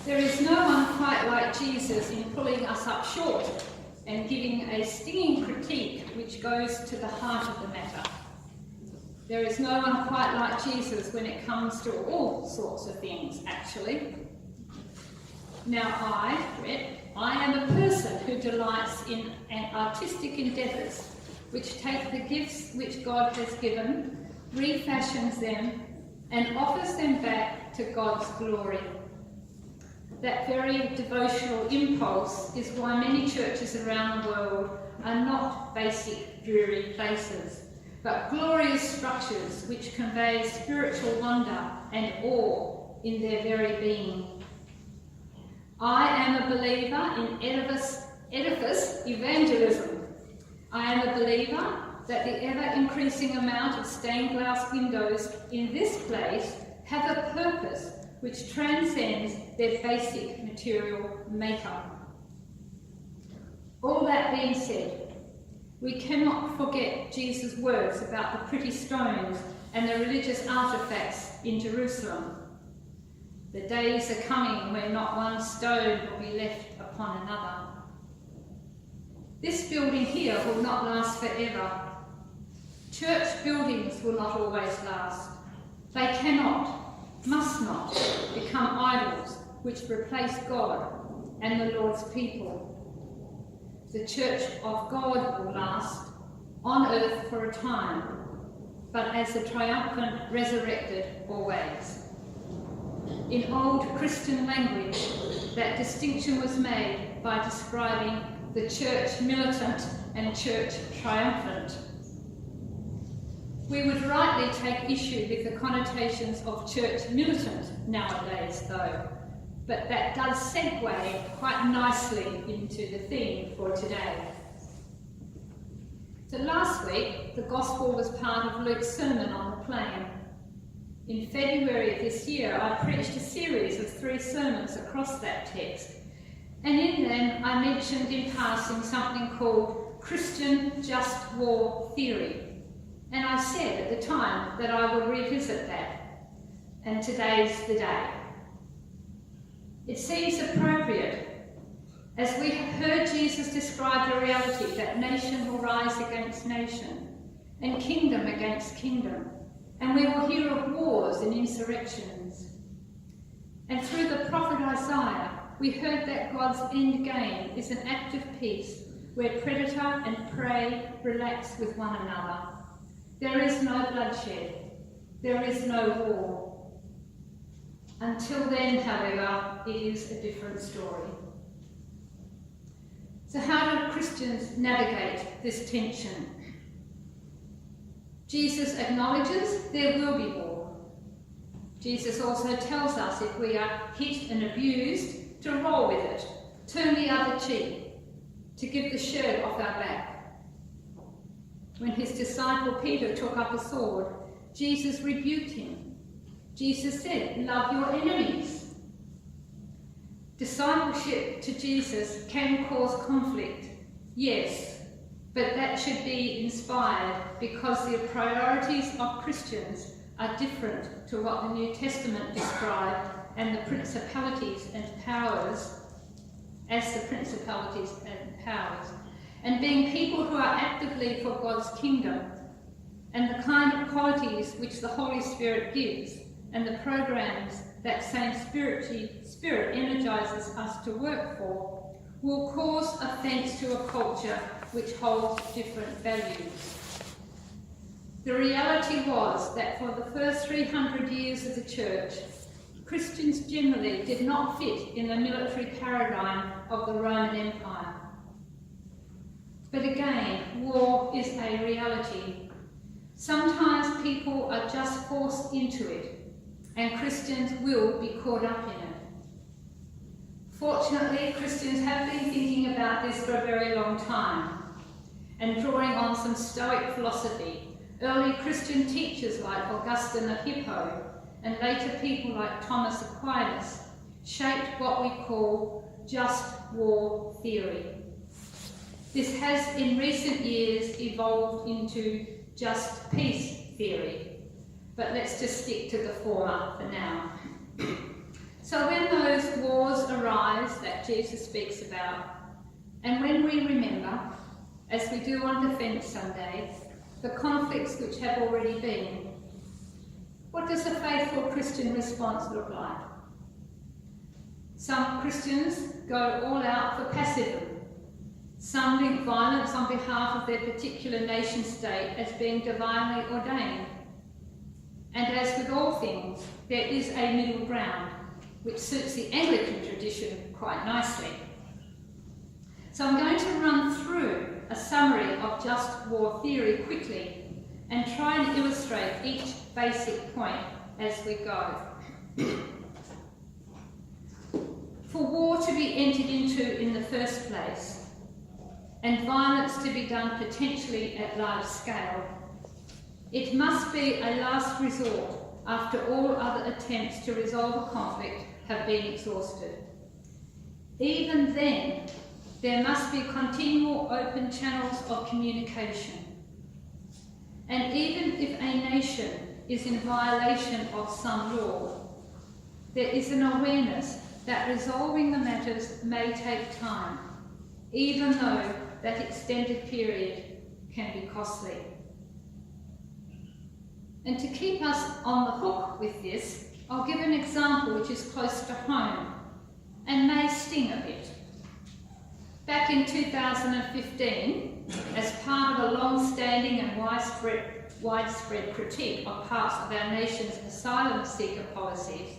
There is no one quite like Jesus in pulling us up short and giving a stinging critique which goes to the heart of the matter. There is no one quite like Jesus when it comes to all sorts of things, actually. Now I am a person who delights in artistic endeavours which take the gifts which God has given, refashions them, and offers them back to God's glory. That very devotional impulse is why many churches around the world are not basic, dreary places, but glorious structures which convey spiritual wonder and awe in their very being. I am a believer in edifice evangelism. I am a believer that the ever-increasing amount of stained glass windows in this place have a purpose which transcends their basic material makeup. All that being said, we cannot forget Jesus' words about the pretty stones and the religious artefacts in Jerusalem. The days are coming when not one stone will be left upon another. This building here will not last forever. Church buildings will not always last. They cannot, must not, become idols which replace God and the Lord's people. The church of God will last on earth for a time, but as the triumphant resurrected always. In old Christian language, that distinction was made by describing the church militant and church triumphant. We would rightly take issue with the connotations of church militant nowadays, though, but that does segue quite nicely into the theme for today. So last week, the Gospel was part of Luke's sermon on the plain. In February of this year, I preached a series of 3 sermons across that text, and in them I mentioned in passing something called Christian Just War theory, and I said at the time that I would revisit that, and today's the day. It seems appropriate, as we have heard Jesus describe the reality that nation will rise against nation, and kingdom against kingdom, and we will hear of wars and insurrections. And through the prophet Isaiah, we heard that God's end game is an act of peace, where predator and prey relax with one another. There is no bloodshed. There is no war. Until then, however, it is a different story. So how do Christians navigate this tension? Jesus acknowledges there will be war. Jesus also tells us if we are hit and abused, to roll with it, turn the other cheek, to give the shirt off our back. When his disciple Peter took up a sword, Jesus rebuked him. Jesus said, "Love your enemies." Discipleship to Jesus can cause conflict, yes, but that should be inspired because the priorities of Christians are different to what the New Testament described and the principalities and powers as the principalities and powers, and being people who are actively for God's kingdom, and the kind of qualities which the Holy Spirit gives, and the programs that same Spirit energizes us to work for, will cause offence to a culture which holds different values. The reality was that for the first 300 years of the church, Christians generally did not fit in the military paradigm of the Roman Empire. But again, war is a reality. Sometimes people are just forced into it, and Christians will be caught up in it. Fortunately, Christians have been thinking about this for a very long time, and drawing on some Stoic philosophy, early Christian teachers like Augustine of Hippo, and later people like Thomas Aquinas, shaped what we call just war theory. This has in recent years evolved into just peace theory, but let's just stick to the former for now. So when those wars arise that Jesus speaks about, and when we remember, as we do on Defence Sunday, the conflicts which have already been, what does a faithful Christian response look like? Some Christians go all out for pacifism. Some link violence on behalf of their particular nation state as being divinely ordained. And as with all things, there is a middle ground, which suits the Anglican tradition quite nicely. So I'm going to run through a summary of just war theory quickly and try and illustrate each basic point as we go. For war to be entered into in the first place, and violence to be done potentially at large scale, it must be a last resort after all other attempts to resolve a conflict have been exhausted. Even then, there must be continual open channels of communication. And even if a nation is in violation of some law, there is an awareness that resolving the matters may take time, even though that extended period can be costly. And to keep us on the hook with this, I'll give an example which is close to home and may sting a bit. Back in 2015, as part of a long-standing and widespread critique of parts of our nation's asylum seeker policies,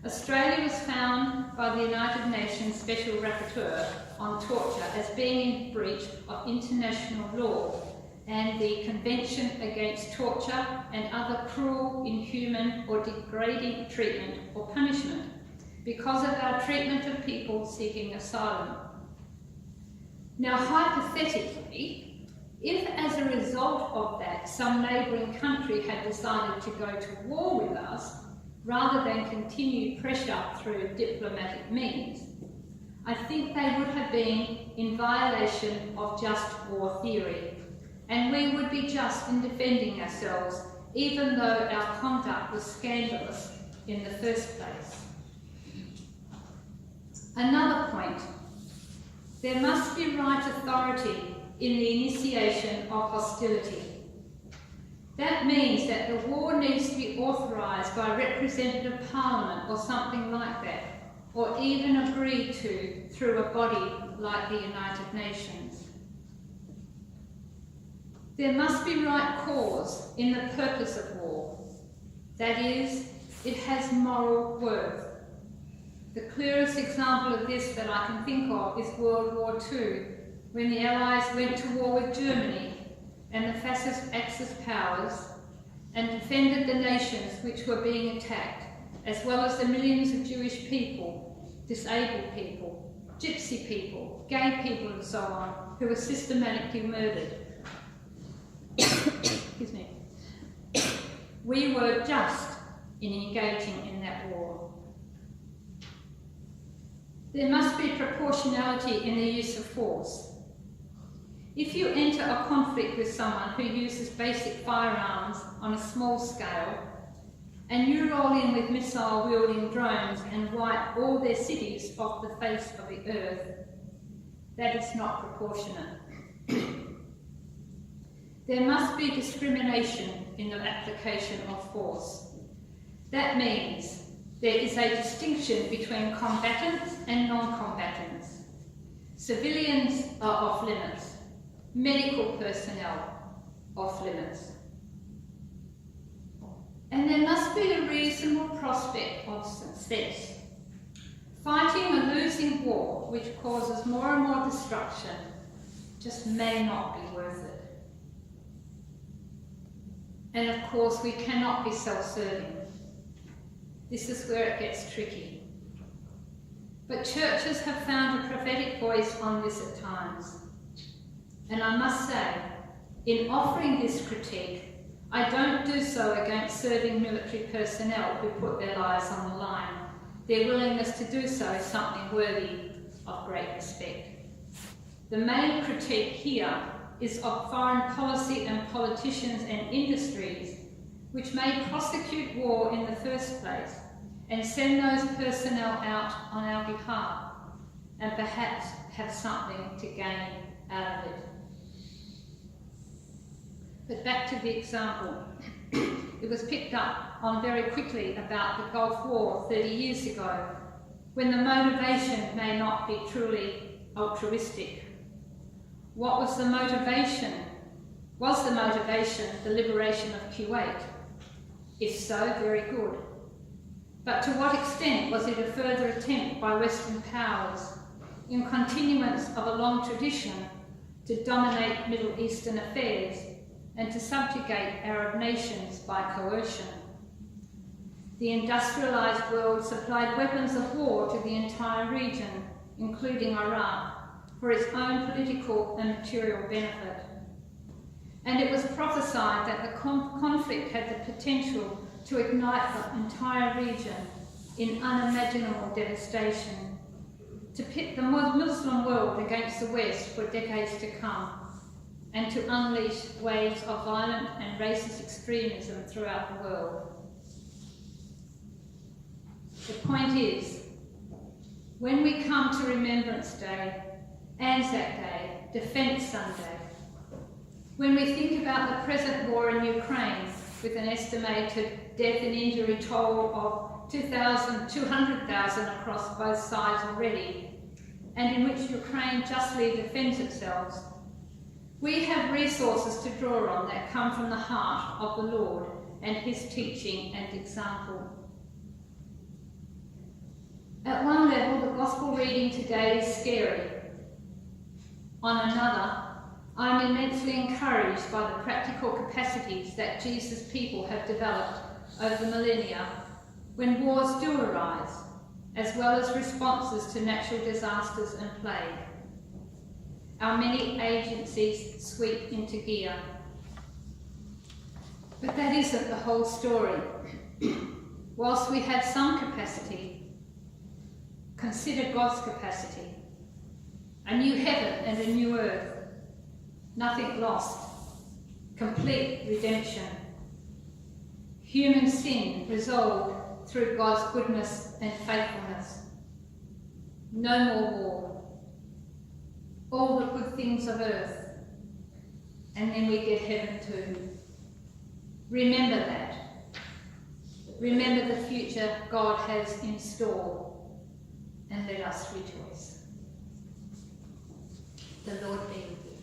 Australia was found by the United Nations Special Rapporteur on Torture as being in breach of international law and the Convention Against Torture and Other Cruel, Inhuman or Degrading Treatment or Punishment because of our treatment of people seeking asylum. Now, hypothetically, if as a result of that some neighbouring country had decided to go to war with us, rather than continue pressure through diplomatic means, I think they would have been in violation of just war theory, and we would be just in defending ourselves, even though our conduct was scandalous in the first place. Another point, there must be right authority in the initiation of hostility. That means that the war needs to be authorised by representative parliament or something like that, or even agreed to through a body like the United Nations. There must be right cause in the purpose of war. That is, it has moral worth. The clearest example of this that I can think of is World War II, when the Allies went to war with Germany and the fascist Axis powers, and defended the nations which were being attacked, as well as the millions of Jewish people, disabled people, gypsy people, gay people and so on, who were systematically murdered. Excuse me. We were just in engaging in that war. There must be proportionality in the use of force. If you enter a conflict with someone who uses basic firearms on a small scale, and you roll in with missile-wielding drones and wipe all their cities off the face of the earth, that is not proportionate. There must be discrimination in the application of force. That means there is a distinction between combatants and non-combatants. Civilians are off limits. Medical personnel off limits. And there must be a reasonable prospect of success. Fighting a losing war which causes more and more destruction just may not be worth it. And of course, we cannot be self-serving. This is where it gets tricky. But churches have found a prophetic voice on this at times. And I must say, in offering this critique, I don't do so against serving military personnel who put their lives on the line. Their willingness to do so is something worthy of great respect. The main critique here is of foreign policy and politicians and industries which may prosecute war in the first place and send those personnel out on our behalf, and perhaps have something to gain out of it. But back to the example. It was picked up on very quickly about the Gulf War 30 years ago, when the motivation may not be truly altruistic. What was the motivation? Was the motivation the liberation of Kuwait? If so, very good. But to what extent was it a further attempt by Western powers, in continuance of a long tradition, to dominate Middle Eastern affairs and to subjugate Arab nations by coercion? The industrialised world supplied weapons of war to the entire region, including Iraq, for its own political and material benefit. And it was prophesied that the conflict had the potential to ignite the entire region in unimaginable devastation, to pit the Muslim world against the West for decades to come, and to unleash waves of violent and racist extremism throughout the world. The point is, when we come to Remembrance Day, Anzac Day, Defence Sunday, when we think about the present war in Ukraine, with an estimated death and injury toll of 200,000 across both sides already, and in which Ukraine justly defends itself, we have resources to draw on that come from the heart of the Lord and his teaching and example. At one level, the gospel reading today is scary. On another, I'm immensely encouraged by the practical capacities that Jesus' people have developed over millennia when wars do arise, as well as responses to natural disasters and plague. Our many agencies sweep into gear. But that isn't the whole story. Whilst we have some capacity, consider God's capacity. A new heaven and a new earth. Nothing lost. Complete redemption. Human sin resolved through God's goodness and faithfulness. No more war. All the good things of earth. And then we get heaven too. Remember that. Remember the future God has in store. And let us rejoice. The Lord be with you.